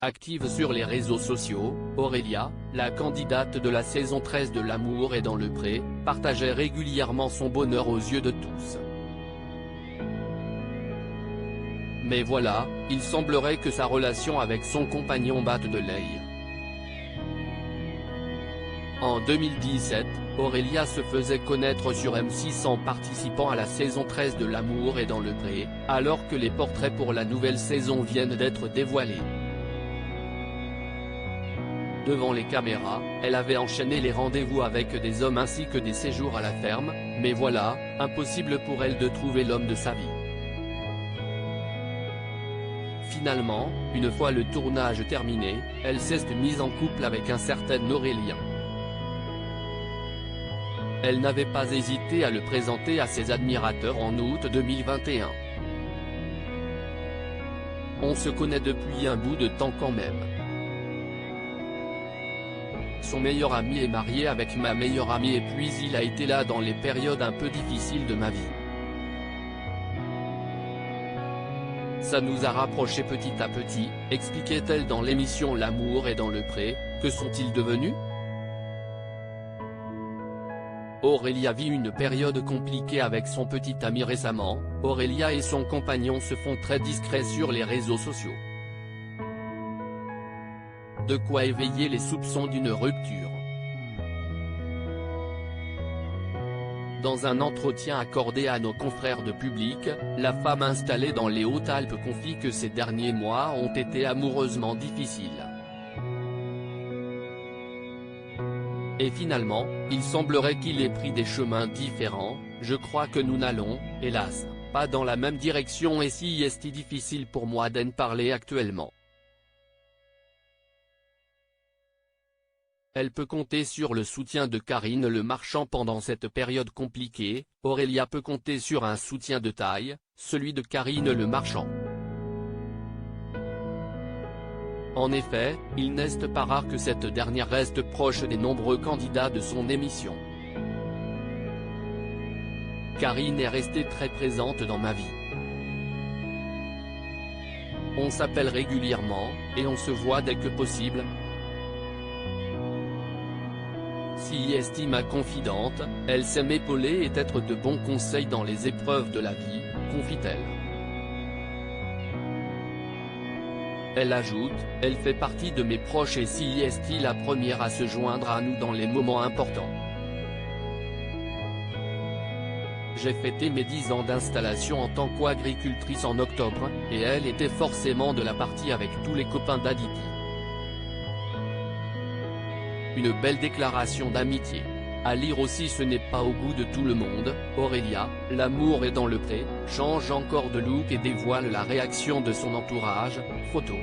Active sur les réseaux sociaux, Aurélia, la candidate de la saison 13 de L'amour est dans le pré, partageait régulièrement son bonheur aux yeux de tous. Mais voilà, il semblerait que sa relation avec son compagnon batte de l'aile. En 2017, Aurélia se faisait connaître sur M6 en participant à la saison 13 de L'amour est dans le pré, alors que les portraits pour la nouvelle saison viennent d'être dévoilés. Devant les caméras, elle avait enchaîné les rendez-vous avec des hommes ainsi que des séjours à la ferme, mais voilà, impossible pour elle de trouver l'homme de sa vie. Finalement, une fois le tournage terminé, elle s'est mise en couple avec un certain Aurélien. Elle n'avait pas hésité à le présenter à ses admirateurs en août 2021. On se connaît depuis un bout de temps quand même. Son meilleur ami est marié avec ma meilleure amie et puis il a été là dans les périodes un peu difficiles de ma vie. Ça nous a rapprochés petit à petit, expliquait-elle dans l'émission L'amour est dans le pré. Que sont-ils devenus ? Aurélia vit une période compliquée avec son petit ami récemment. Aurélia et son compagnon se font très discrets sur les réseaux sociaux. De quoi éveiller les soupçons d'une rupture. Dans un entretien accordé à nos confrères de Public, la femme installée dans les Hautes-Alpes confie que ces derniers mois ont été amoureusement difficiles. Et finalement, il semblerait qu'il ait pris des chemins différents. Je crois que nous n'allons, hélas, pas dans la même direction et si est difficile pour moi d'en parler actuellement. Elle peut compter sur le soutien de Karine Le Marchand pendant cette période compliquée. Aurélia peut compter sur un soutien de taille, celui de Karine Le Marchand. En effet, il n'est pas rare que cette dernière reste proche des nombreux candidats de son émission. Karine est restée très présente dans ma vie. On s'appelle régulièrement, et on se voit dès que possible. Si est ma confidente, elle sait m'épauler et être de bons conseils dans les épreuves de la vie, confie-t-elle. Elle ajoute, elle fait partie de mes proches et si est la première à se joindre à nous dans les moments importants. J'ai fêté mes 10 ans d'installation en tant qu'agricultrice en octobre, et elle était forcément de la partie avec tous les copains d'Aditi. Une belle déclaration d'amitié. À lire aussi Ce n'est pas au goût de tout le monde. Aurélia, L'amour est dans le pré, change encore de look et dévoile la réaction de son entourage. Photo.